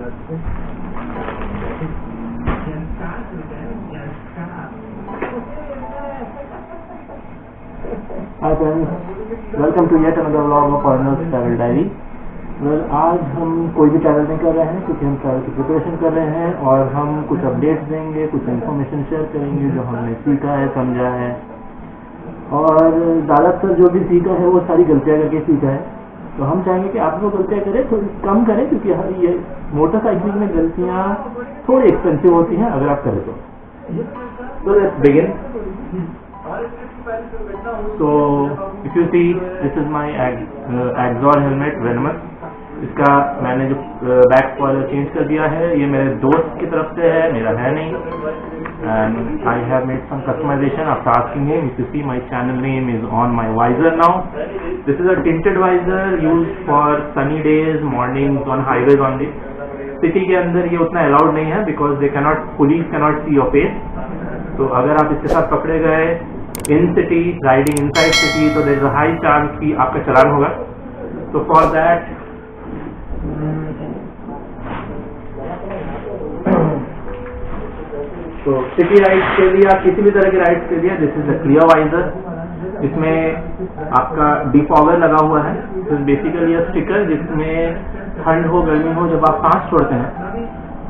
Hi friends, welcome to yet another vlog of Foreigners Travel Diary। आज हम कोई भी ट्रैवल नहीं कर रहे हैं क्योंकि हम ट्रैवल की प्रिपरेशन कर रहे हैं और हम कुछ अपडेट्स देंगे, कुछ इन्फॉर्मेशन शेयर करेंगे जो हमने सीखा है, समझा है और ज़्यादातर जो भी सीखा है वो सारी गलतियाँ करके सीखा है। तो हम चाहेंगे कि आप लोग गलतियाँ करें, थोड़ी कम करें क्योंकि ये मोटरसाइकिलिंग में गलतियाँ थोड़ी एक्सपेंसिव होती हैं अगर आप करें तो let's begin. So if you see, this is my Axor helmet Venomous। इसका मैंने जो बैक स्पॉइलर चेंज कर दिया है, ये मेरे दोस्त की तरफ से है, मेरा है नहीं। And I have made some customization after asking him। If you see, my channel name is on my visor now। This is a tinted visor used for sunny days, mornings on highways only। City के अंदर ये उतना allowed नहीं है because they cannot, police cannot see your face। तो अगर आप इसके साथ पकड़े गए in city, riding inside city, तो there is a high chance कि आपका चलान होगा। तो फॉर दैट तो सिटी राइड्स के लिए, आप किसी भी तरह की राइड्स के लिए, this is the clear visor. इसमें आपका डिफॉगर लगा हुआ है। तो बेसिकली यह स्टिकर जिसमें ठंड हो गर्मी हो, जब आप सांस छोड़ते हैं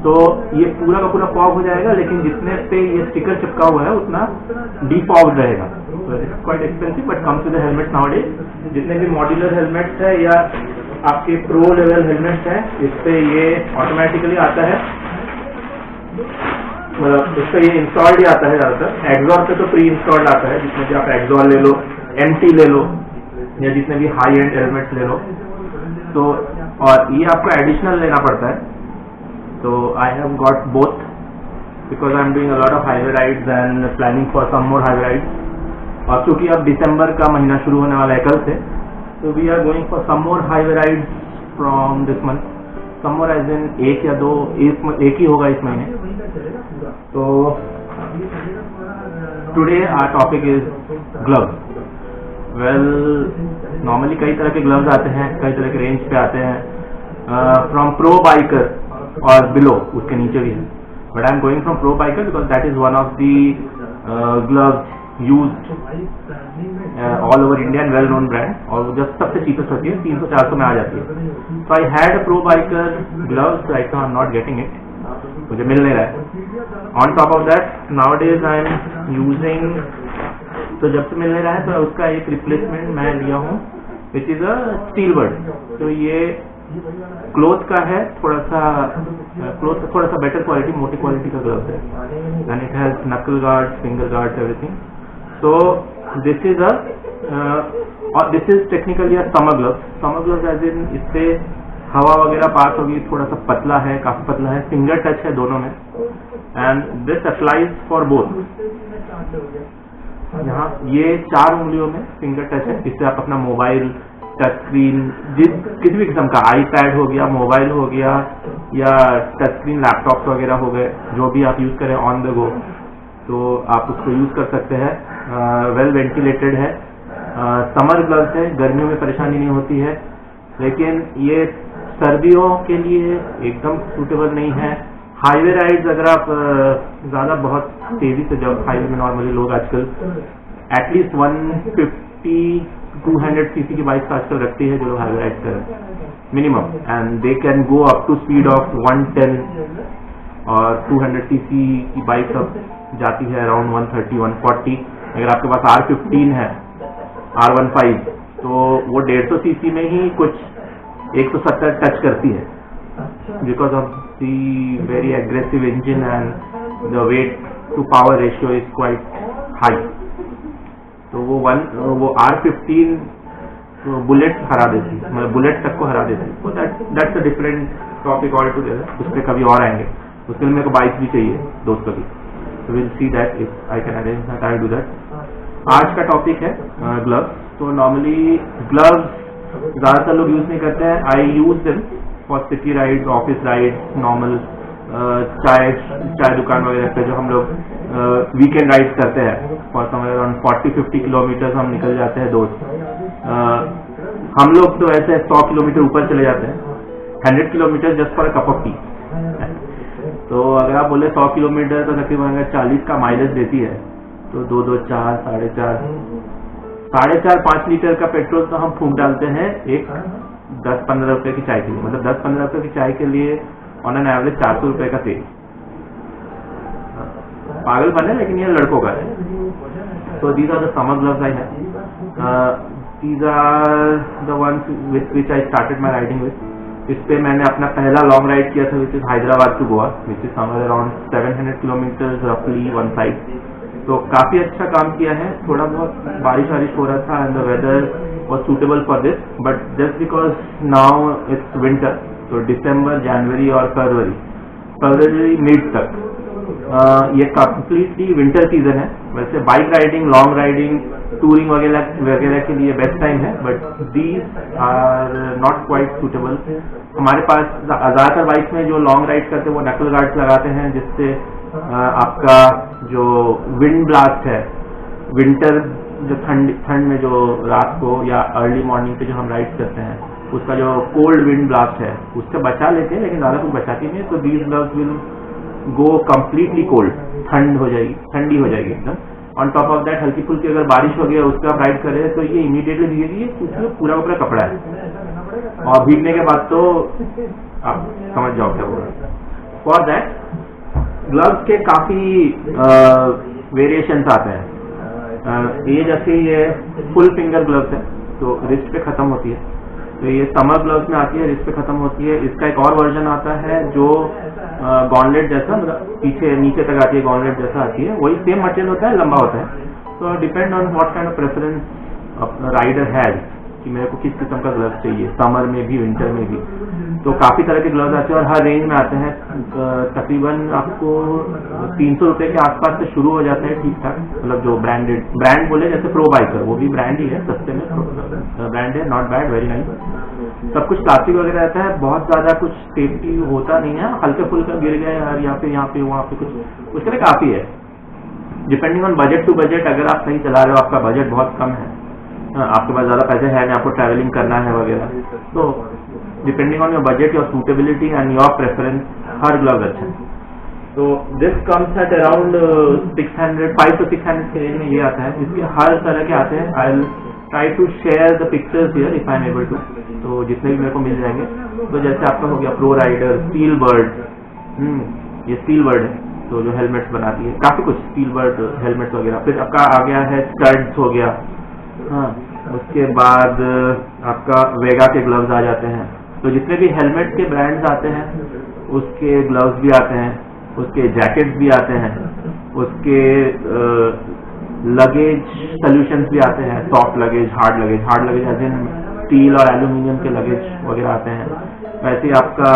तो ये पूरा का पूरा फॉग हो जाएगा, लेकिन जितने पे ये स्टिकर चिपका हुआ है उतना डीफॉग्ड रहेगा। तो it's quite expensive but comes with the helmet nowadays. जितने भी मॉड्यूलर हेलमेट्स है या आपके प्रो लेवल हेलमेट्स है, इस पे ये ऑटोमेटिकली आता है, मतलब इस पे ये इंस्टॉल्ड ही आता है ज्यादातर। एक्सॉर पे तो प्री इंस्टॉल्ड आता है, जिसमें भी आप एक्सॉर ले लो, एमटी ले लो या जितने भी हाई एंड हेलमेट्स ले लो। तो और ये आपको एडिशनल लेना पड़ता है। So I have got both because I am doing a lot of highway rides and planning for some more highway rides। और क्योंकि अब दिसंबर का महीना शुरू होने वाला है कल से, so we are going for some more highway rides from this month। some more as in एक या दो, एक ही होगा इस महीने। तो today our topic is gloves। well normally कई तरह के gloves आते हैं, कई तरह के रेंज पे आते हैं, from pro biker और बिलो, उसके नीचे भी है। But I am going from pro biker because that is one of the gloves used all over India and well known brand, और वो जब सबसे चीपेस्ट होती है 300-400 में आ जाती है। So I had pro biker gloves, right now I am not getting it, मुझे मिल नहीं रहा है। On top of that nowadays I am using, तो जब से मिल नहीं रहा है तो उसका एक रिप्लेसमेंट मैं लिया हूँ which is a steel bird. तो ये क्लोथ का है, थोड़ा सा बेटर क्वालिटी, मोटी क्वालिटी का ग्लव्स है and it has knuckle guards, finger guards, everything. So this is और this is technically a summer gloves. Summer gloves as in इससे हवा वगैरह पास होगी, थोड़ा सा पतला है, काफी पतला है, फिंगर टच है दोनों में and this applies for both. यहाँ ये 4 उंगलियों में फिंगर टच है, इससे आप अपना मोबाइल, टच स्क्रीन, किसी भी किस्म का आईपैड हो गया, मोबाइल हो गया या टच स्क्रीन लैपटॉप वगैरह हो गए, जो भी आप यूज करें ऑन द गो, तो आप उसको यूज कर सकते हैं। वेल वेंटिलेटेड है, समर ग्लव्स है, गर्मियों में परेशानी नहीं होती है, लेकिन ये सर्दियों के लिए एकदम सूटेबल नहीं है। हाईवे राइड्स अगर आप ज्यादा बहुत तेजी से जाओ, हाईवे में नॉर्मली लोग आजकल एटलीस्ट 150-200 सीसी की बाइक आजकल रखती है जो लोग हाईवे राइड करें minimum, and they can go up to speed of 110 और 200 सीसी की बाइक अब जाती है अराउंड 130-140। अगर आपके पास R15 है, R15, तो वो 150 सीसी में ही कुछ 170 टच करती है because of the very aggressive engine and the weight to power ratio is quite high. तो वो R15 बुलेट हरा देती, मतलब बुलेट तक को हरा देती। तो that's a different topic all together, उस पर कभी और आएंगे। उसके लिए मेरे को बाइक भी चाहिए दोस्तों की, तो will see that if I can arrange that, I will do that. आज का टॉपिक है ग्लव्स। तो नॉर्मली ग्लव्स ज्यादातर लोग यूज नहीं करते हैं। I use them for city rides, office rides, normal चाय दुकान वगैरह पे जो हम लोग वीकेंड राइड्स करते हैं फॉर समवेयर अराउंड 40-50 किलोमीटर हम निकल जाते हैं दोस्त। हम लोग तो ऐसे 100 किलोमीटर ऊपर चले जाते हैं, 100 kilometre just for a cup of T. तो अगर आप बोले 100 किलोमीटर तो तकरीबन अगर 40 का माइलेज देती है तो 2-2, 4, 4.5 लीटर का पेट्रोल तो हम फूंक डालते हैं एक 10-15 रुपए की चाय के लिए। मतलब 10-15 रुपए की चाय के लिए ऑन एन एवरेज 400 रुपए का तेल। पागलपन है, लेकिन ये लड़कों का है। तो these are the summer gloves I have. These are the ones with which I started my riding with. इस पे मैंने अपना पहला लॉन्ग राइड किया था which is Hyderabad to Goa, which is somewhere around 700 kilometre रफली वन साइड। तो काफी अच्छा काम किया है। थोड़ा बहुत बारिश हो रहा था and the weather was suitable for this, but just because now it's winter, तो दिसंबर, जनवरी और फरवरी मिड तक ये कंप्लीटली विंटर सीजन है। वैसे bike riding, long riding, touring वगैरह के लिए बेस्ट टाइम है, but these are not quite suitable. हमारे पास ज्यादातर बाइक में जो लॉन्ग राइड करते हैं वो नकल गार्ड्स लगाते हैं, जिससे आपका जो विंड ब्लास्ट है, विंटर जो ठंड में जो रात को या अर्ली मॉर्निंग पे जो हम राइड करते हैं, उसका जो कोल्ड विंड ब्लास्ट है उससे बचा लेते हैं, लेकिन ज्यादा कुछ बचाती नहीं। तो these gloves will go completely cold, ठंडी हो जाएगी एकदम। ऑन टॉप ऑफ दैट हल्की फुल्की अगर बारिश हो गया उसका आप राइड करें तो ये इमीडिएटली भीगेगी, क्योंकि पूरा का पूरा कपड़ा है और भीगने के बाद तो आप समझ जाओ क्या होगा। फॉर दैट ग्लव्स के काफी वेरिएशंस आते हैं। ये जैसे ये फुल फिंगर ग्लव्स है तो रिस्ट पे खत्म होती है, तो ये समर ग्लव्स में आती है, रिस्ट पे खत्म होती है। इसका एक और वर्जन आता है जो गॉन्टलेट जैसा, मतलब पीछे नीचे तक आती है, गॉन्टलेट जैसा आती है। वही सेम मटेरियल होता है, लंबा होता है। तो depend on what kind of preference rider has कि मेरे को किस किस्म का ग्लव्स चाहिए, समर में भी विंटर में भी। तो काफी तरह के ग्लव्स आते हैं और हर रेंज में आते हैं। तकरीबन आपको 300 रुपए के आसपास से शुरू हो जाते हैं, ठीक ठाक। मतलब जो ब्रांड बोले जैसे प्रो बाइकर, वो भी ब्रांड ही है, सस्ते में ब्रांड है, नॉट बैड, वेरी नाइस। सब कुछ प्लास्टिक वगैरह रहता है, बहुत ज्यादा कुछ सेफ्टी होता नहीं है। हल्के फुल्के गिर गए यार यहाँ पे वहाँ पे कुछ, उसके लिए काफी है। Depending on budget to budget, अगर आप सही चला रहे हो, आपका बजट बहुत कम है, आपके पास ज्यादा पैसे है नहीं, आपको ट्रैवलिंग करना है वगैरह, तो depending on your budget, your suitability and your preference, her glove अच्छा है। तो this comes at around 500 to 600 के रेंज में ये आता है। इसके हर तरह के आते हैं। I will try to share the pictures here if I am able to, तो जितने भी मेरे को मिल जाएंगे। तो जैसे आपका हो गया प्रो राइडर, स्टील बर्ड, ये स्टील बर्ड है तो जो हेलमेट्स बनाती है, काफी कुछ स्टील बर्ड हेलमेट्स वगैरह। फिर आपका आ गया है स्टड्स हो गया, हाँ। उसके बाद आपका वेगा के ग्लव्स आ जाते हैं। तो जितने भी हेलमेट के ब्रांड्स आते हैं उसके ग्लव्स भी आते हैं, उसके जैकेट्स भी आते हैं, उसके लगेज सोल्यूशंस भी आते हैं, soft luggage, hard luggage as in steel और एल्यूमिनियम के लगेज वगैरह आते हैं। वैसे ही आपका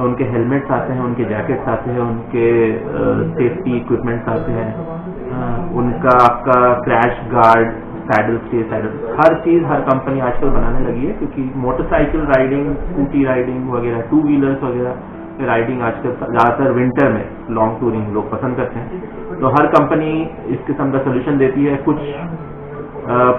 उनके हेलमेट्स आते हैं, उनके जैकेट्स आते हैं, उनके सेफ्टी इक्विपमेंट्स आते हैं, उनका आपका क्रैश गार्ड, सैडल स्टे, हर चीज हर कंपनी आजकल बनाने लगी है, क्योंकि मोटरसाइकिल राइडिंग, स्कूटी राइडिंग वगैरह, टू व्हीलर्स वगैरह राइडिंग आजकल ज्यादातर विंटर में लॉन्ग टूरिंग लोग पसंद करते हैं। तो हर कंपनी इस किस्म का सोल्यूशन देती है। कुछ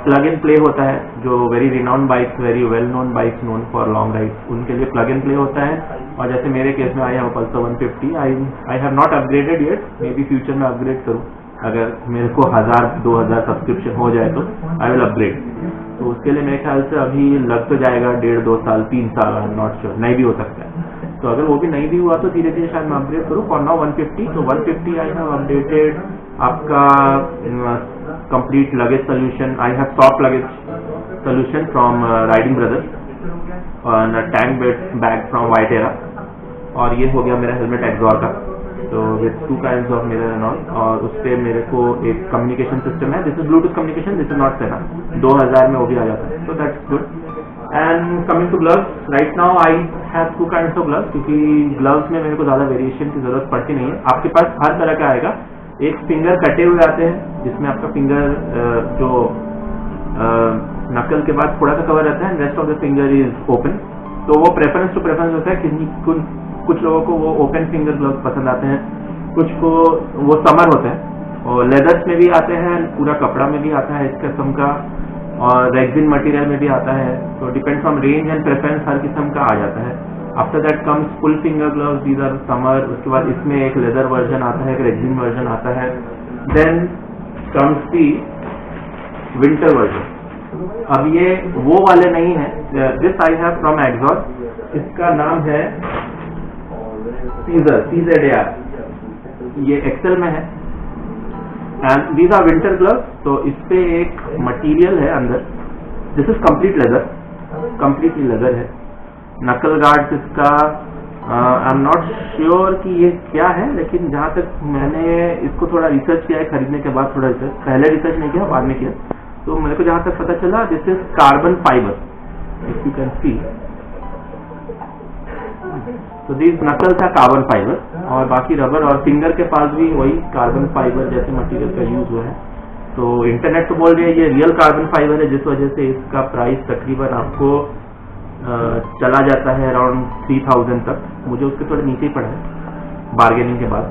प्लग इन प्ले होता है, जो very renowned bikes, very well known bikes known for long ride, उनके लिए प्लग इन प्ले होता है। और जैसे मेरे केस में आई है Pulsar 150, I have not upgraded yet, may be future में अपग्रेड करूँ। अगर मेरे को 1000-2000 सब्सक्रिप्शन हो जाए तो आई विल अपग्रेड। तो उसके लिए मेरे ख्याल से अभी लग तो जाएगा 1.5-2 साल, 3 साल, आई एम नॉट श्योर, नहीं भी हो सकता है। तो अगर वो भी नहीं भी हुआ तो धीरे धीरे शायद मैं अपग्रेड करूँ। फॉर नाउ 150, तो 150 आई हैव अपडेटेड आपका complete luggage solution. I have soft luggage solution from riding brothers और टैंक बैग फ्रॉम वाइटेरा। और ये हो गया मेरा हेलमेट एक्सॉर का, तो with 2 kinds of mirror and all. और उस पर मेरे को एक कम्युनिकेशन सिस्टम है, this is Bluetooth communication, this is not Sena, 2000 में वो भी आ जाता है, तो that's good. And coming to gloves, right now I have 2 kinds of gloves, क्योंकि ग्लव्स में मेरे को ज्यादा वेरिएशन की जरूरत पड़ती नहीं है। आपके पास हर तरह का आएगा। एक फिंगर कटे हुए आते हैं, जिसमें आपका फिंगर जो नकल के बाद थोड़ा सा कवर रहता है, rest of the finger is open. तो वो प्रेफरेंस टू प्रेफरेंस होता है। कुछ लोगों को वो ओपन फिंगर ग्लव्स पसंद आते हैं, कुछ को वो समर होते हैं। और लेदर्स में भी आते हैं, पूरा कपड़ा में भी आता है इस किस्म का, और रेक्सिन मटेरियल में भी आता है। तो depends on range and preference, हर किस्म का आ जाता है। After that comes full finger gloves, these are summer. उसके बाद इसमें एक लेदर वर्जन आता है, एक रेक्सिन वर्जन आता है। Then comes the winter version. अब ये वो वाले नहीं है, this I have from Axor, इसका नाम है सीजर, CZAR, ये एक्सेल में है। And these are winter gloves. तो इस पे एक मटेरियल है अंदर, this is complete leather, completely leather है। नकल गार्ड्स इसका आई एम नॉट श्योर कि ये क्या है, लेकिन जहां तक मैंने इसको थोड़ा रिसर्च किया है खरीदने के बाद, थोड़ा रिसर्च, पहले रिसर्च नहीं किया, बाद में किया, तो मेरे को जहां तक पता चला this is carbon fibre, if you can see. तो these knuckles are carbon fibre, और बाकी रबर और फिंगर के पास भी वही कार्बन फाइबर जैसे मटेरियल का यूज हुआ है। तो इंटरनेट तो बोल रही है ये रियल कार्बन फाइबर है, जिस वजह से इसका प्राइस तकरीबन आपको चला जाता है अराउंड 3000 तक। मुझे उसके थोड़े नीचे ही पड़ा है बार्गेनिंग के बाद।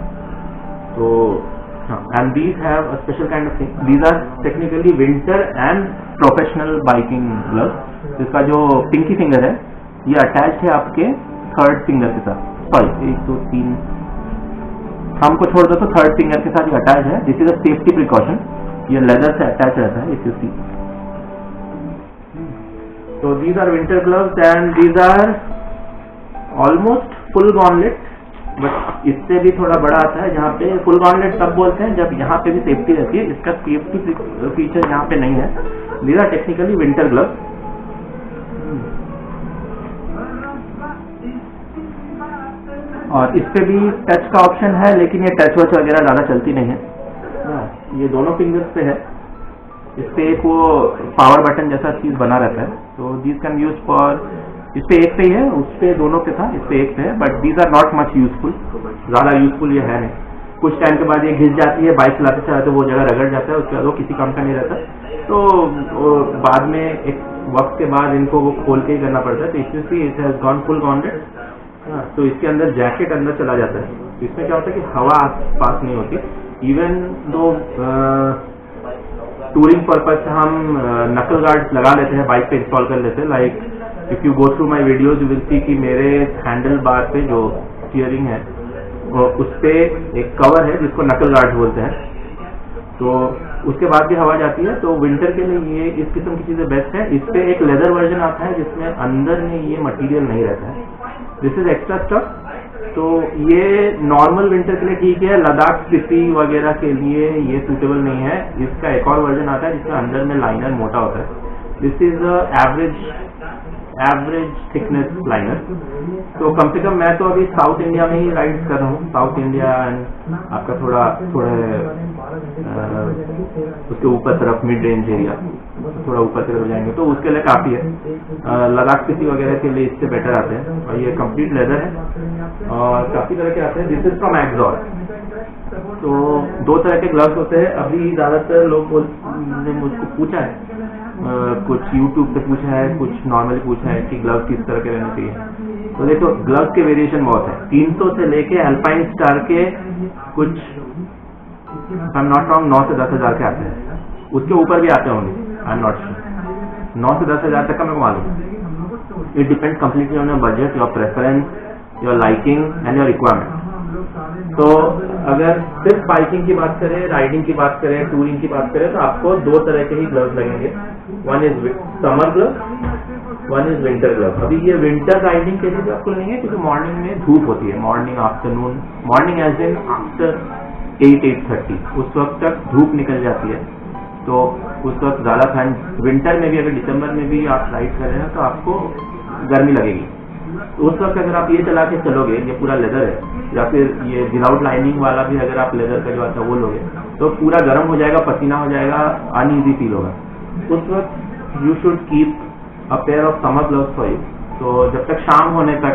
तो and these have a special kind of thing, these are technically winter and professional biking gloves. इसका जो पिंकी फिंगर है ये अटैच है आपके थर्ड फिंगर के साथ, सॉरी 1 2 3 हमको छोड़ दो तो थर्ड फिंगर के साथ ये अटैच है। This is a safety precaution, ये लेदर से अटैच रहता है, इफ यू सी। तो these are winter gloves and these are almost full gauntlet, but इससे भी थोड़ा बड़ा आता है। जहाँ पे फुल गॉनलेट तब बोलते हैं जब यहाँ पे भी सेफ्टी रहती है, इसका सेफ्टी फीचर यहाँ पे नहीं है। These are technically winter gloves. और इस पे भी टच का ऑप्शन है, लेकिन ये टच वच वगैरह ज़्यादा चलती नहीं है। ये दोनों फिंगर्स पे है, इस पे एक वो पावर बटन जैसा चीज बना रहता है। तो दीज कैन यूज फॉर, इस पे एक पे ही है, उस पे दोनों पे था, इस पे एक पे है, but these are not much useful, ज़्यादा यूजफुल ये है नहीं। कुछ टाइम के बाद ये घिस जाती है, बाइक चलाते चलाते वो जगह रगड़ जाता है, उसके बाद वो किसी काम का नहीं रहता। तो बाद में एक वक्त के बाद इनको वो खोल के ही करना पड़ता है। तो इसमें इट हैज गॉन फुल गॉन्डेड। तो इसके अंदर जैकेट अंदर चला जाता है। इसमें क्या होता है कि हवा आस पास नहीं होती। इवन दो टूरिंग पर्पज से हम नकल गार्ड लगा लेते हैं, बाइक पे इंस्टॉल कर लेते हैं। Like if you go through my videos you will see कि मेरे हैंडल बार पे जो स्टीयरिंग है उस पे एक कवर है जिसको नकल गार्ड बोलते हैं। तो उसके बाद भी हवा जाती है। तो विंटर के लिए ये इस किस्म की चीजें बेस्ट है। इस पे एक लेदर वर्जन आता है जिसमें अंदर में ये मटेरियल नहीं रहता है, दिस इज एक्स्ट्रा स्टफ। तो ये नॉर्मल विंटर के लिए ठीक है, लद्दाख सिटी वगैरह के लिए ये सूटेबल नहीं है। इसका एक और वर्जन आता है जिसमें अंदर में लाइनर मोटा होता है। This is average thickness liner. तो कम से कम मैं तो अभी साउथ इंडिया में ही राइड कर रहा हूँ, साउथ इंडिया एंड आपका थोड़ा उसके ऊपर तरफ मिड रेंज एरिया, थोड़ा ऊपर तरफ जाएंगे तो उसके लिए काफी है। लद्दाख सिटी वगैरह के लिए इससे बेटर आते हैं। और ये कंप्लीट लेदर है और काफी तरह के आते हैं। This is from XOR. तो 2 तरह के ग्लव्स होते हैं। अभी ज्यादातर लोग ने मुझको पूछा है, कुछ YouTube पे पूछा है, कुछ नॉर्मली पूछा है कि ग्लव्स किस तरह के रहने चाहिए। तो देखो ग्लव्स के वेरिएशन बहुत है, 300 से लेके अल्पाइन स्टार के कुछ आई एम नॉट रॉन्ग 9 से 10 हजार के आते हैं, उसके ऊपर भी आते होंगे, आई एम नॉट श्योर। 9 से 10 हजार तक का मेरे को मालूम। It depend completely on your budget, your preference, your liking and your requirement. तो अगर सिर्फ बाइकिंग की बात करें, राइडिंग की बात करें, टूरिंग की बात करें तो आपको 2 तरह के ही ग्लव्स लगेंगे। One is summer glove, one is winter glove. अभी ये विंटर राइडिंग के लिए आपको नहीं है क्योंकि मॉर्निंग में धूप होती है, morning afternoon, morning as in after 8-8:30 उस वक्त तक धूप निकल जाती है। तो उस वक्त ज्यादा ठंड, विंटर में भी अगर दिसंबर में भी आप राइड कर रहे हैं तो आपको गर्मी लगेगी। तो उस वक्त अगर आप ये चला के चलोगे, ये पूरा लेदर है, या फिर ये विदाउट लाइनिंग वाला भी अगर आप लेदर का जो आता है वो लोगे तो पूरा गर्म हो जाएगा, पसीना हो जाएगा, अनईजी फील होगा। उस वक्त you should keep a pair of summer gloves for you. तो जब तक शाम होने तक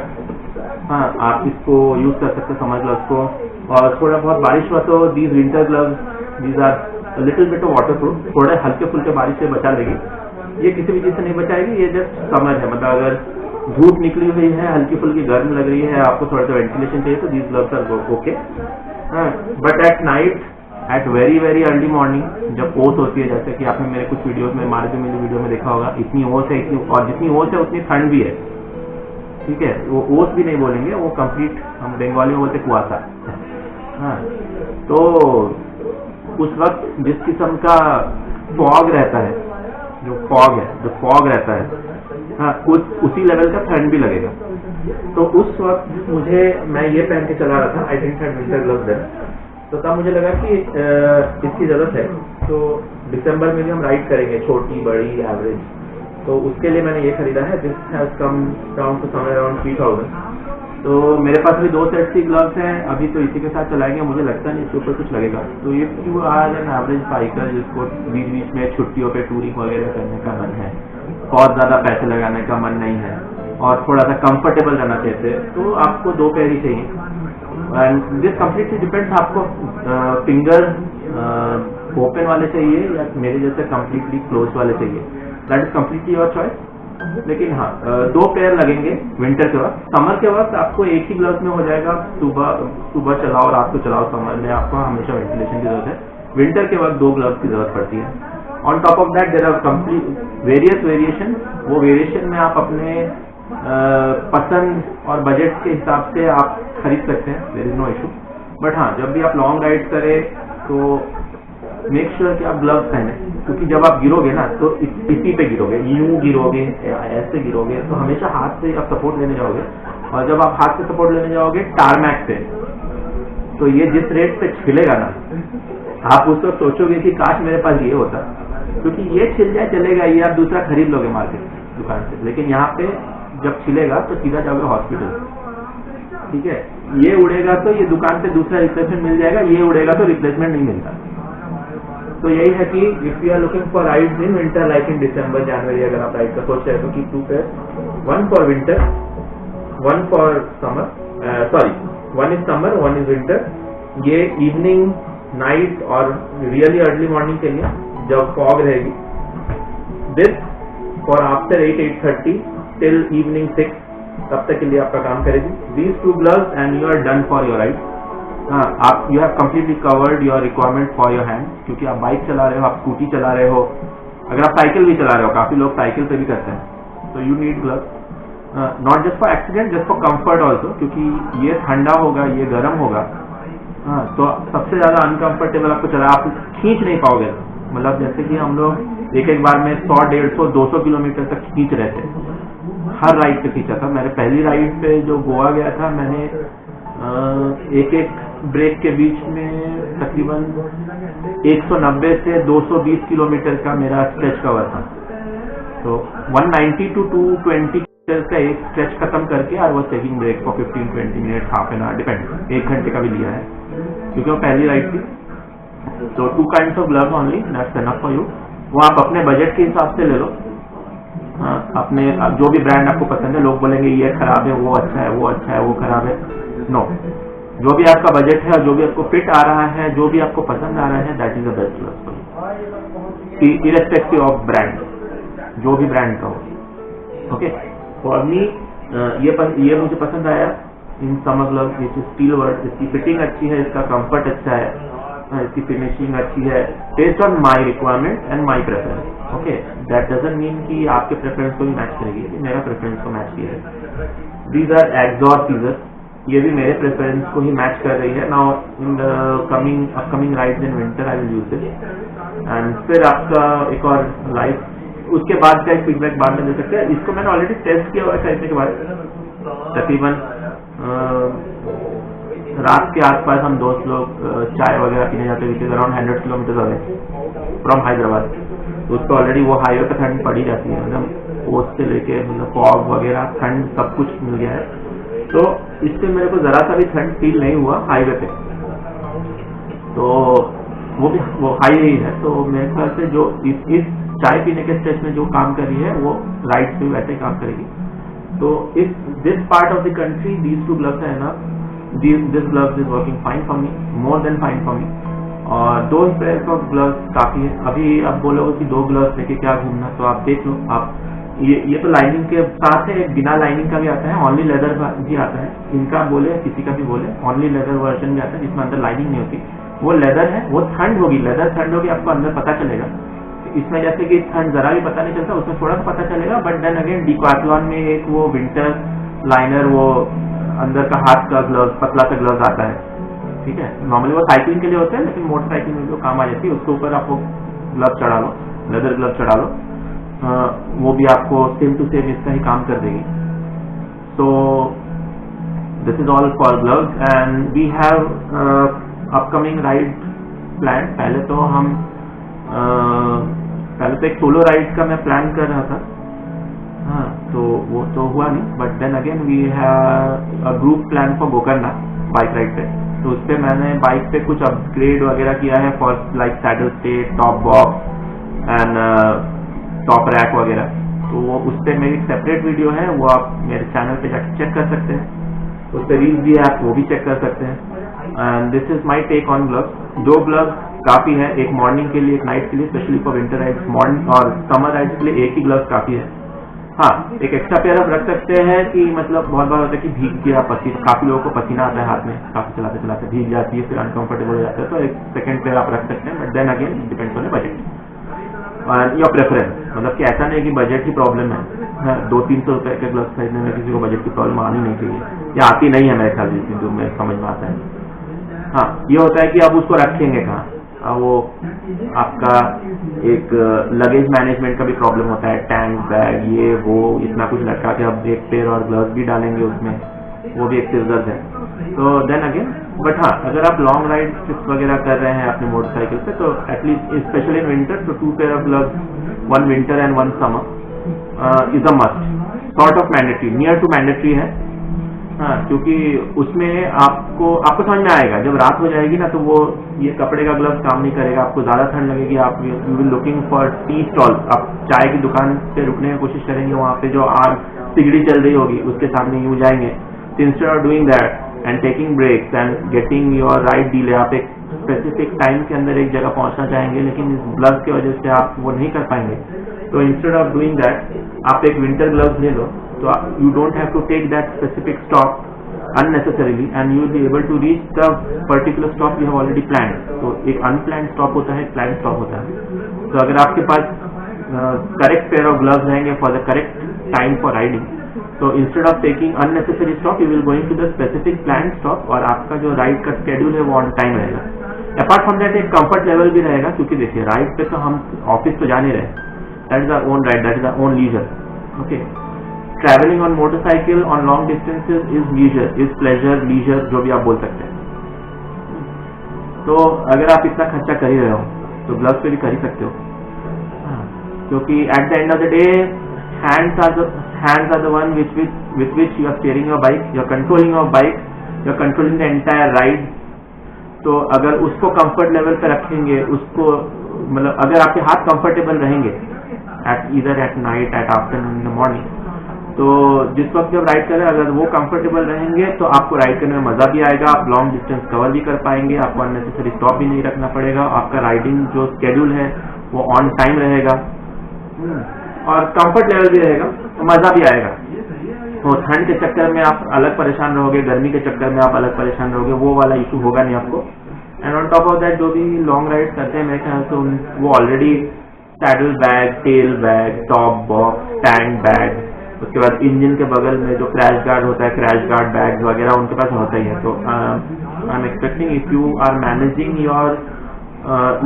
आप इसको यूज कर सकते हैं समर ग्लव्स को। और थोड़ा बहुत बारिश हुआ तो these winter gloves, these are little bit of waterproof, थोड़े हल्के फुल्के बारिश से बचा देगी। ये किसी भी चीज से नहीं बचाएगी, ये जस्ट समर है। मतलब अगर धूप निकली हुई है, हल्की फुल्की गर्म लग रही है, आपको थोड़ा सा वेंटिलेशन चाहिए तो these gloves are okay. But at night, at very very early morning जब ओस होती है, जैसे कि आपने मेरे कुछ वीडियोस में, मेरी वीडियो में देखा होगा, इतनी ओस है, इतनी, और जितनी ओस है उतनी ठंड भी है। ठीक है, वो ओस भी नहीं बोलेंगे, वो कंप्लीट, हम बंगाली में बोलते कुआसा। हाँ, तो उस वक्त जिस किस्म का फॉग रहता है, जो फॉग रहता है, हाँ, उसी लेवल का ठंड भी लगेगा। तो उस वक्त मैं ये पहन के चला रहा था, I didn't have winter gloves then, तो तब मुझे लगा कि इसकी जरूरत है। तो दिसंबर में भी हम राइड करेंगे, छोटी बड़ी एवरेज, तो उसके लिए मैंने ये खरीदा है। This has come down to somewhere around 3000। तो मेरे पास भी 2 सेट की ग्लव्स हैं, अभी तो इसी के साथ चलाएंगे, मुझे लगता नहीं इसके ऊपर कुछ लगेगा। तो ये you are an average biker जिसको बीच बीच में छुट्टियों पे टूरिंग वगैरह करने का मन है, बहुत ज्यादा पैसे लगाने का मन नहीं है और थोड़ा सा कंफर्टेबल रहना चाहते हैं, तो आपको 2 पेयर ही चाहिए। एंड दिस कम्प्लीटली डिपेंड्स, आपको फिंगर ओपन वाले चाहिए या मेरे जैसे कम्प्लीटली क्लोज वाले चाहिए, that is completely your choice. लेकिन हाँ, 2 पेयर लगेंगे विंटर के वक्त। समर के वक्त आपको एक ही ग्लव्स में हो जाएगा, सुबह चलाओ, रात को चलाओ, समर में आपको हमेशा वेंटिलेशन की जरूरत है। विंटर के वक्त 2 ग्लव्स की जरूरत पड़ती है। On top of that there are complete various variation, वो वेरिएशन में आप अपने पसंद और बजट के हिसाब से आप खरीद सकते हैं, there is no issue. But हाँ, जब भी आप लॉन्ग राइड करें तो मेक श्योर कि आप ग्लव्स पहने, क्योंकि जब आप गिरोगे ना तो इसी पे गिरोगे, यूं गिरोगे, ऐसे गिरोगे, तो हमेशा हाथ से आप सपोर्ट लेने जाओगे, और जब आप हाथ से सपोर्ट लेने जाओगे टारमैक पे, तो ये जिस रेट पे छिलेगा ना, आप उस वक्त सोचोगे कि काश मेरे पास ये होता, क्योंकि ये छिल जाए चलेगा, ये आप दूसरा खरीद लोगे मार्केट दुकान से, लेकिन यहाँ पे जब छिलेगा तो सीधा जाओगे हॉस्पिटल। ठीक है, ये उड़ेगा तो ये दुकान पे दूसरा रिप्लेसमेंट मिल जाएगा, ये उड़ेगा तो रिप्लेसमेंट नहीं मिलता। तो यही है कि if you are looking for rides in winter like in दिसंबर जनवरी, अगर आप राइड का सोच रहे हो तो keep 2 pair, 1 for winter, 1 for summer, sorry 1 is summer, 1 is winter. ये इवनिंग, नाइट और रियली अर्ली मॉर्निंग के लिए जब फॉग रहेगी। This for after 8:30 till evening 6, तब तक के लिए आपका काम करेगी। These 2 gloves and you are done for your ride. हाँ, आप you have completely covered your requirement for your hand, क्योंकि आप बाइक चला रहे हो, आप स्कूटी चला रहे हो, अगर आप साइकिल भी चला रहे हो, काफी लोग साइकिल पे भी करते हैं, तो you need gloves, not just for accident, just for comfort also, क्योंकि ये ठंडा होगा, ये गर्म होगा। हाँ, तो सबसे ज्यादा अनकंफर्टेबल आपको चला, आप खींच नहीं पाओगे, मतलब जैसे कि हम लोग एक बार में 100, 150, 200 किलोमीटर तक खींच रहे थे, हर राइड पे खींचा था। मैंने पहली राइड पे जो गोवा गया था, मैंने एक ब्रेक के बीच में तकरीबन 190 से 220 किलोमीटर का मेरा स्ट्रेच कवर था। तो 190 to 220 किलोमीटर का एक स्ट्रेच खत्म करके I was taking break for 15-20 minute, half an hour, depend, 1 घंटे का भी लिया है, क्योंकि वो पहली राइड थी। तो 2 kinds of gloves only, that's enough for you। वो आप अपने बजट के हिसाब से ले लो, अपने जो भी ब्रांड आपको पसंद है। लोग बोलेंगे ये खराब है, वो अच्छा है, वो अच्छा है, वो खराब है, नो, जो भी आपका बजट है और जो भी आपको फिट आ रहा है, जो भी आपको पसंद आ रहा है, that is the best gloves, irrespective of brand, जो भी ब्रांड का हो। ओके, फॉर मी ये मुझे पसंद आया in summer gloves, which is steel word, इसकी फिटिंग अच्छी है, इसका कंफर्ट अच्छा है, इसकी फिनिशिंग अच्छी है, based on my requirement and my preference. Okay, that doesn't mean कि आपके प्रेफरेंस को भी मैच करेगी, मेरा प्रेफरेंस को मैच किया है। दीज आर एक्सॉर सीजर्स, ये भी मेरे प्रेफरेंस को ही मैच कर रही है। Now in the upcoming rides in winter I will use this. And फिर आपका एक और लाइफ, उसके बाद का एक फीडबैक बाद में दे सकते हैं। इसको मैंने ऑलरेडी टेस्ट किया हुआ है खरीदने के बाद, तकरीबन रात के आसपास हम दोस्त लोग चाय वगैरह पीने जाते, which is around 100 kilometre away from Hyderabad. तो उसको ऑलरेडी वो हाईवे पे ठंड पड़ी जाती है, मतलब पोस्ट से लेके मतलब फॉग वगैरह ठंड सब कुछ मिल गया है, तो इससे मेरे को जरा सा भी ठंड फील नहीं हुआ हाईवे पे। तो वो हाई ही है, तो मेरे ख्याल से जो इस चाय पीने के स्टेज में जो काम कर रही है वो राइड्स पे वैसे ही काम करेगी। तो इस this part of the country these 2 gloves है ना, this gloves is working fine for me, more than fine for me. और 2 पेयर ऑफ ग्लव्स काफी है। अभी आप बोलोगे कि 2 ग्लव्स लेके क्या घूमना, तो आप देख लो, आप ये तो लाइनिंग के साथ है, बिना लाइनिंग का भी आता है, ओनली लेदर भी आता है, इनका बोले किसी का भी बोले, ओनली लेदर वर्जन भी आता है जिसमें अंदर लाइनिंग नहीं होती। वो लेदर है, वो ठंड होगी, लेदर ठंड होगी, आपको अंदर पता चलेगा। इसमें जैसे कि ठंड जरा भी पता नहीं चलता, उसमें थोड़ा सा पता चलेगा, बट देन अगेन डिक्वाथलॉन में एक वो विंटर लाइनर वो अंदर का हाथ का ग्लव्स, पतला सा ग्लव्स आता है, ठीक है। नॉर्मली वो साइकिलिंग के लिए होता है, लेकिन मोटरसाइकिल में जो काम आ जाती है उसके ऊपर आप वो ग्लव चढ़ा लो, लेदर ग्लव चढ़ा लो, वो भी आपको सेम टू सेम इसका ही काम कर देगी। So this is all for gloves and we have upcoming ride plan. पहले तो एक सोलो राइड का मैं प्लान कर रहा था, हाँ, तो वो तो हुआ नहीं, but then again we have a group plan for Gokarna bike ride पे। तो उस पर मैंने बाइक पे कुछ अपग्रेड वगैरह किया है for like saddle state, top box and top rack वगैरह। तो वो उस पर मेरी सेपरेट वीडियो है, वो आप मेरे चैनल पे जाकर चेक कर सकते हैं। उस पर रील्स भी है, आप वो भी चेक कर सकते हैं। And this is my take on gloves. 2 gloves काफी है, एक मॉर्निंग के लिए, एक नाइट के लिए, specially for winter rides. Morning और समर राइड्स के लिए एक ही ग्लव्स काफी है। हाँ, एक एक्स्ट्रा पेयर आप रख सकते हैं कि मतलब बहुत बार होता है कि भीग गया पसीना, काफी लोगों को पसीना आता है हाथ में, काफी चलाते चलाते भीग जाती है, फिर अनकंफर्टेबल हो जाता है, तो एक सेकंड पेयर आप रख सकते हैं। But then again depends on budget और योर प्रेफरेंस। मतलब कि ऐसा नहीं कि बजट की प्रॉब्लम है, 200-300 रुपए के ग्लव्स खरीदने में किसी को बजट की प्रॉब्लम आनी नहीं चाहिए, या आती नहीं है मेरे ख्याल से, जो मेरे समझ में आता है। हाँ, ये होता है कि आप उसको रखेंगे कहाँ, वो आपका एक लगेज मैनेजमेंट का भी प्रॉब्लम होता है, टैंक बैग ये वो इतना कुछ लटका के अब एक पेयर और ग्लव्स भी डालेंगे उसमें, वो भी एक सिरदर्द है। तो देन अगेन, बट हाँ, अगर आप लॉन्ग राइड ट्रिप्स वगैरह कर रहे हैं अपने मोटरसाइकिल पे, तो एटलीस्ट स्पेशली इन विंटर, तो 2 pair of gloves, 1 winter and 1 summer is a must, sort of mandatory, near to mandatory है। हाँ, क्योंकि उसमें आपको समझ में आएगा जब रात हो जाएगी ना, तो वो ये कपड़े का ग्लव्स काम नहीं करेगा, आपको ज्यादा ठंड लगेगी, आप you will looking for tea stall, आप चाय की दुकान पे रुकने की कोशिश करेंगे, वहाँ पे जो आग सिगड़ी चल रही होगी उसके सामने यूं जाएंगे। Instead of doing that and taking breaks and getting your ride delay, आप एक स्पेसिफिक टाइम के अंदर एक जगह पहुंचना चाहेंगे, लेकिन इस ग्लव्स की वजह से आप वो नहीं कर पाएंगे। तो इंस्टेड ऑफ डूइंग दैट आप एक विंटर ग्लव्स ले लो, तो you don't have to take that specific stop unnecessarily and you will be able to reach the particular stop you have already planned. तो एक unplanned stop होता है, एक planned stop होता है। तो अगर आपके पास correct pair of gloves रहेंगे for the correct time for riding, तो instead of taking unnecessary stop you will going to the specific planned stop और आपका जो ride का schedule है वो on time रहेगा। Apart from that एक comfort level भी रहेगा, क्योंकि देखिए ride पे तो हम ऑफिस तो जा नहीं रहे, that is our own ride, that is our own leisure, okay। Travelling on motorcycle on long distances is leisure, is pleasure, leisure, जो भी आप बोल सकते हैं। तो अगर आप इतना खर्चा कर ही रहे हो तो ग्लव्स पे भी कर ही सकते हो, क्योंकि at the end of the day hands are the one with which you are steering your bike, you are controlling your bike, you are controlling the entire ride. तो अगर उसको कंफर्ट लेवल पे रखेंगे, उसको मतलब अगर आपके हाथ कंफर्टेबल रहेंगे इधर at night, at afternoon, in the morning, तो जिस वक्त जब राइड करें अगर वो कंफर्टेबल रहेंगे तो आपको राइड करने में मजा भी आएगा, आप लॉन्ग डिस्टेंस कवर भी कर पाएंगे, आपको अननेसेसरी स्टॉप भी नहीं रखना पड़ेगा, आपका राइडिंग जो स्केड्यूल है वो ऑन टाइम रहेगा और कंफर्ट लेवल भी रहेगा, तो मजा भी आएगा। तो ठंड के चक्कर में आप अलग परेशान रहोगे, गर्मी के चक्कर में आप अलग परेशान रहोगे, वो वाला इशू होगा नहीं आपको। And on top of that जो भी लॉन्ग राइड करते हैं मेरे ख्याल से वो already saddle bag, tell bag, top box, tank bag, उसके बाद इंजन के बगल में जो क्रैश गार्ड होता है, क्रैश गार्ड बैग वगैरह उनके पास होता ही है। तो I am expecting if you are managing your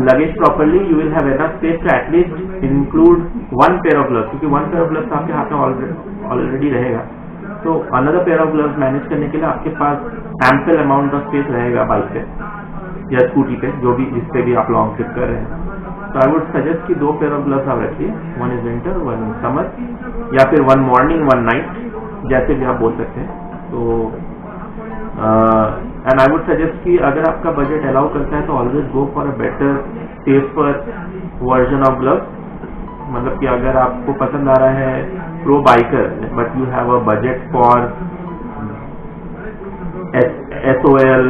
luggage properly you will have enough space to at least include 1 pair of gloves, क्योंकि 1 पेयर ऑफ ग्लव्स आपके हाथ में ऑलरेडी रहेगा। तो another pair of gloves manage करने के लिए आपके पास एम्पल अमाउंट ऑफ स्पेस रहेगा बाइक पे या स्कूटी पे, जो भी जिस पे भी आप लॉन्ग ट्रिप कर रहे हैं। तो आई वुड सजेस्ट कि 2 पेयर ऑफ ग्लव्स आप रखिए, 1 इज विंटर, 1 इज समर, या फिर 1 मॉर्निंग 1 नाइट, जैसे भी आप बोल सकते हैं। तो एंड आई वुड सजेस्ट कि अगर आपका बजट अलाउ करता है तो always go for a better safer version of gloves. मतलब कि अगर आपको पसंद आ रहा है pro biker but you have a budget for SOL,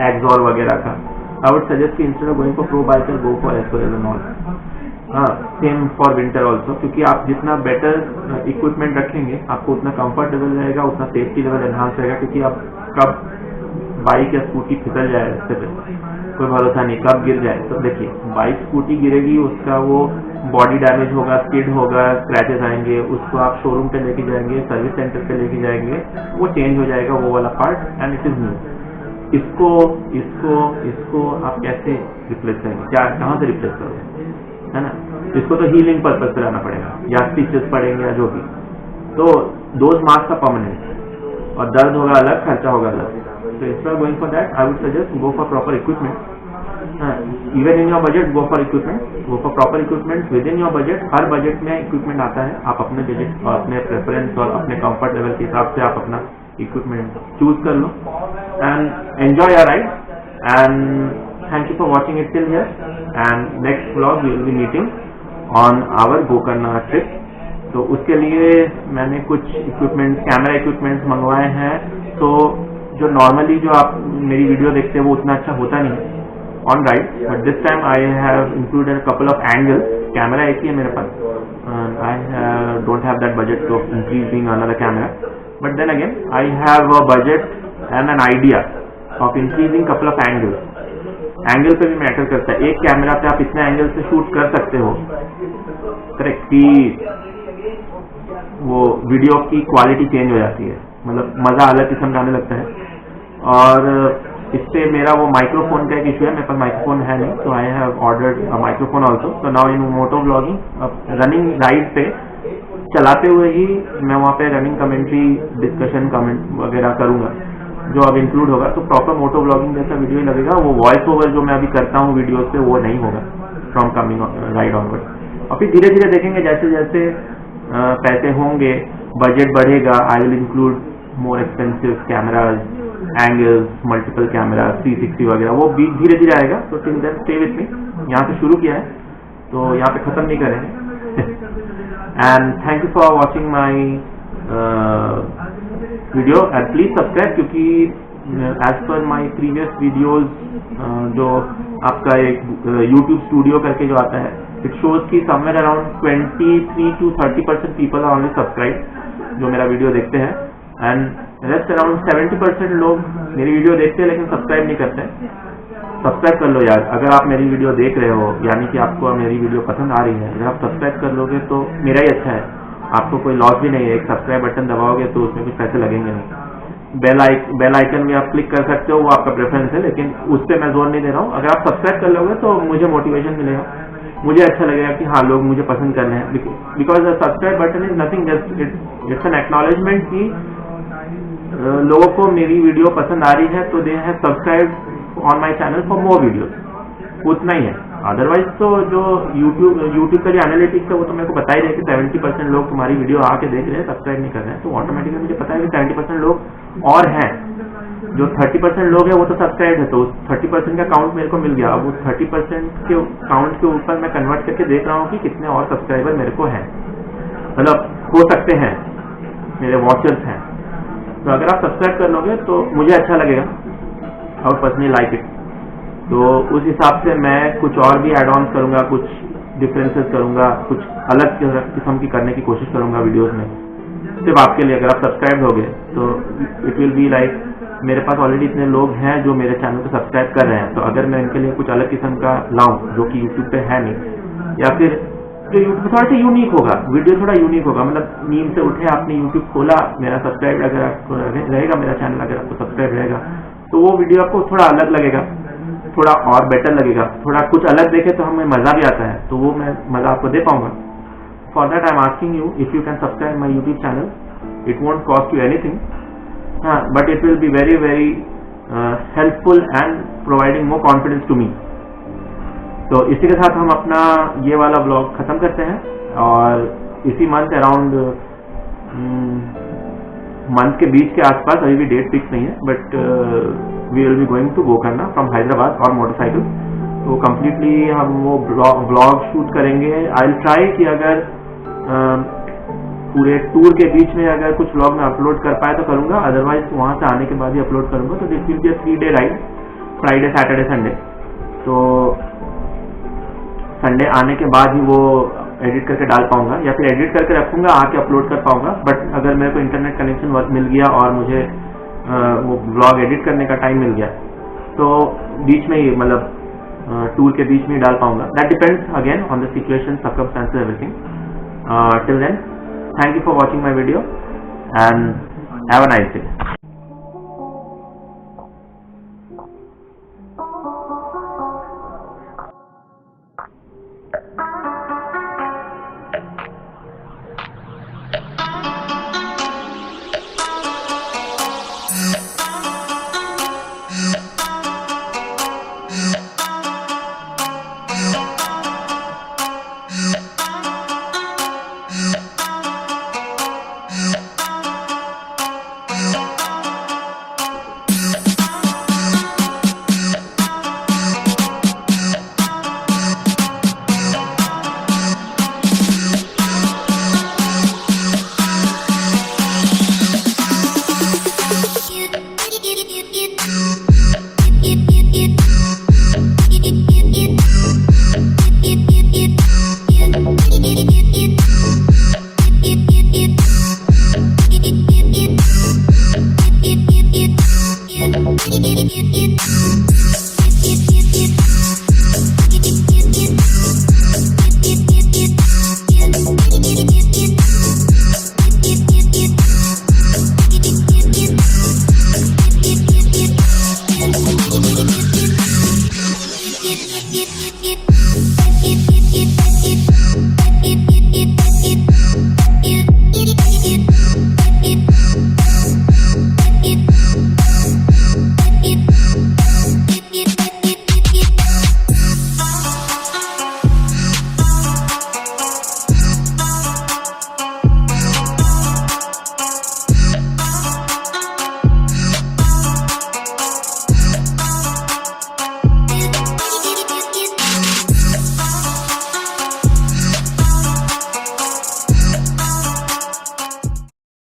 XOR वगैरह का, I would suggest कि instead of going for pro biker go for SOL and all. Same for winter also, क्योंकि आप जितना बेटर इक्विपमेंट रखेंगे आपको उतना कंफर्टेबल रहेगा, उतना सेफ्टी लेवल एनहांस रहेगा, क्योंकि आप कब बाइक या स्कूटी फिसल जाए रास्ते पे कोई भरोसा नहीं कब गिर जाए। तो देखिए बाइक स्कूटी गिरेगी, उसका वो बॉडी डैमेज होगा, स्किड होगा, स्क्रैचेस आएंगे, उसको आप शोरूम पे लेके जाएंगे, सर्विस सेंटर पे लेके जाएंगे, वो चेंज हो जाएगा वो वाला part and it is new. इसको इसको इसको आप कैसे रिप्लेस करेंगे, क्या कहाँ से रिप्लेस करोगे, है ना। इसको तो हीलिंग पर्पज से लाना पड़ेगा या स्टिचेस पड़ेंगे या जो भी। तो डोज मास्क का परमानेंट और दर्द होगा अलग, खर्चा होगा अलग। So instead of going for that, I would suggest go for proper equipment. Even in your budget, go for equipment. Go for proper equipment within your budget. Her budget में equipment आता है, आप अपने बजट और अपने preference और अपने comfort level के हिसाब से आप अपना इक्विपमेंट चूज कर लो and enjoy your ride and thank you for watching it till here and next vlog we will be meeting on our Gokarna trip. तो उसके लिए मैंने कुछ इक्विपमेंट, कैमरा इक्विपमेंट्स मंगवाए हैं। तो जो नॉर्मली जो आप मेरी वीडियो देखते हैं वो उतना अच्छा होता नहीं है on ride, but this time I have included couple of angles. Camera एक ही है मेरे पास, I don't have that budget to increasing another camera, but then again I have a budget and an idea of increasing couple of angles. Angle पे भी matter करता है, एक कैमरा पे आप इतने एंगल से शूट कर सकते हो करेक्ट कि वो वीडियो की क्वालिटी चेंज हो जाती है, मतलब मजा अलग किस्म का आने लगता है। और इससे मेरा वो माइक्रोफोन का एक इशू है, मेरे पास माइक्रोफोन है नहीं, तो I have ordered a microphone also. तो now in moto vlogging running ride पे चलाते हुए ही मैं वहाँ पे रनिंग कमेंट्री, डिस्कशन कमेंट वगैरह करूंगा जो अब इंक्लूड होगा। तो प्रॉपर मोटो व्लॉगिंग जैसा वीडियो ही लगेगा, वो वॉइस ओवर जो मैं अभी करता हूँ वीडियोज पे वो नहीं होगा फ्रॉम कमिंग राइड ऑनवर्ड। और फिर धीरे धीरे देखेंगे जैसे जैसे पैसे होंगे, बजट बढ़ेगा, I will include more expensive cameras, angles, multiple camera, 360 वगैरह, वो भी धीरे धीरे आएगा। तो till then stay with me. यहाँ से शुरू किया है तो यहाँ पे खत्म नहीं करेंगे। And thank you for watching my video and please subscribe, क्योंकि as per my previous videos जो आपका एक यूट्यूब स्टूडियो करके जो आता है, इट शोज की somewhere around 23 to 30% people are only subscribe जो मेरा वीडियो देखते हैं, एंड रेस्ट अराउंड 70% लोग मेरी वीडियो देखते हैं लेकिन सब्सक्राइब नहीं करते। सब्सक्राइब कर लो यार, अगर आप मेरी वीडियो देख रहे हो यानी कि आपको मेरी वीडियो पसंद आ रही है, अगर आप सब्सक्राइब कर लोगे तो मेरा ही अच्छा है, आपको कोई लॉस भी नहीं है। एक सब्सक्राइब बटन दबाओगे तो उसमें कुछ पैसे लगेंगे नहीं। बेल आइकन में आप क्लिक कर सकते हो, वो आपका प्रेफरेंस है, लेकिन उस पर मैं जोर नहीं दे रहा हूँ। अगर आप सब्सक्राइब कर लोगे तो मुझे मोटिवेशन मिलेगा, मुझे अच्छा लगेगा कि हाँ लोग मुझे पसंद कर रहे हैं, because the subscribe button is nothing, just it's an acknowledgement कि लोगों को मेरी वीडियो पसंद आ रही है, तो they have subscribe on my channel for more videos, उतना ही है। अदरवाइज तो जो यूट्यूब का जो एनालिटिक्स है वो तो मेरे को बता ही रहे कि 70% लोग तुम्हारी वीडियो आके देख रहे हैं, सब्सक्राइब नहीं कर रहे हैं, तो ऑटोमेटिकली मुझे पता है कि 70% लोग और हैं, जो 30% लोग हैं वो तो सब्सक्राइब है, तो 30% का काउंट मेरे को मिल गया। वो 30% के काउंट के ऊपर मैं कन्वर्ट करके देख रहा हूँ कि कितने और सब्सक्राइबर मेरे को हैं, मतलब हो सकते हैं, मेरे वॉचर्स हैं। तो अगर आप सब्सक्राइब कर लोगे तो मुझे अच्छा लगेगा और पर्सनली लाइक इट। तो उस हिसाब से मैं कुछ और भी एड ऑन करूंगा, कुछ डिफरेंसेस करूंगा, कुछ अलग किस्म की करने की कोशिश करूंगा वीडियोस में, सिर्फ आपके लिए। अगर आप सब्सक्राइब होगे तो इट विल बी लाइक मेरे पास ऑलरेडी इतने लोग हैं जो मेरे चैनल को सब्सक्राइब कर रहे हैं, तो अगर मैं इनके लिए कुछ अलग किस्म का लाऊं जो कि यूट्यूब पे है नहीं, या फिर जो यूट्यूब थोड़ा सा यूनिक होगा, वीडियो थोड़ा यूनिक होगा, मतलब नींद से उठे आपने यूट्यूब खोला, मेरा सब्सक्राइब अगर आपको रहेगा, मेरा चैनल अगर आपको सब्सक्राइब रहेगा, तो वो वीडियो आपको थोड़ा अलग लगेगा, थोड़ा और बेटर लगेगा, थोड़ा कुछ अलग देखे तो हमें मजा भी आता है, तो वो मैं मजा आपको दे पाऊंगा। For that I am asking you if you can subscribe my YouTube channel, it won't cost you anything, but it will be very very helpful and providing more confidence to me. तो इसी के साथ हम अपना ये वाला blog खत्म करते हैं, और इसी मंथ अराउंड मंथ के बीच के आसपास, अभी भी डेट फिक्स नहीं है, but we will be going to Gokarna from Hyderabad और मोटरसाइकिल। तो कम्प्लीटली हम वो ब्लॉग शूट करेंगे। आई विल ट्राई कि अगर पूरे टूर के बीच में अगर कुछ ब्लॉग में अपलोड कर पाए तो करूंगा, अदरवाइज वहां से आने के बाद ही अपलोड करूंगा। तो this will be a 3-day ride, Friday Saturday Sunday. तो संडे आने के बाद ही वो एडिट करके डाल पाऊंगा, या फिर एडिट करके रखूंगा, आके अपलोड कर पाऊंगा। बट अगर मेरे को इंटरनेट कनेक्शन मिल गया और मुझे वो ब्लॉग एडिट करने का टाइम मिल गया तो बीच में ही मतलब टूर के बीच में ही डाल पाऊंगा. That depends again on the situation, circumstances, everything. Till then, thank you for watching my video and have a nice day.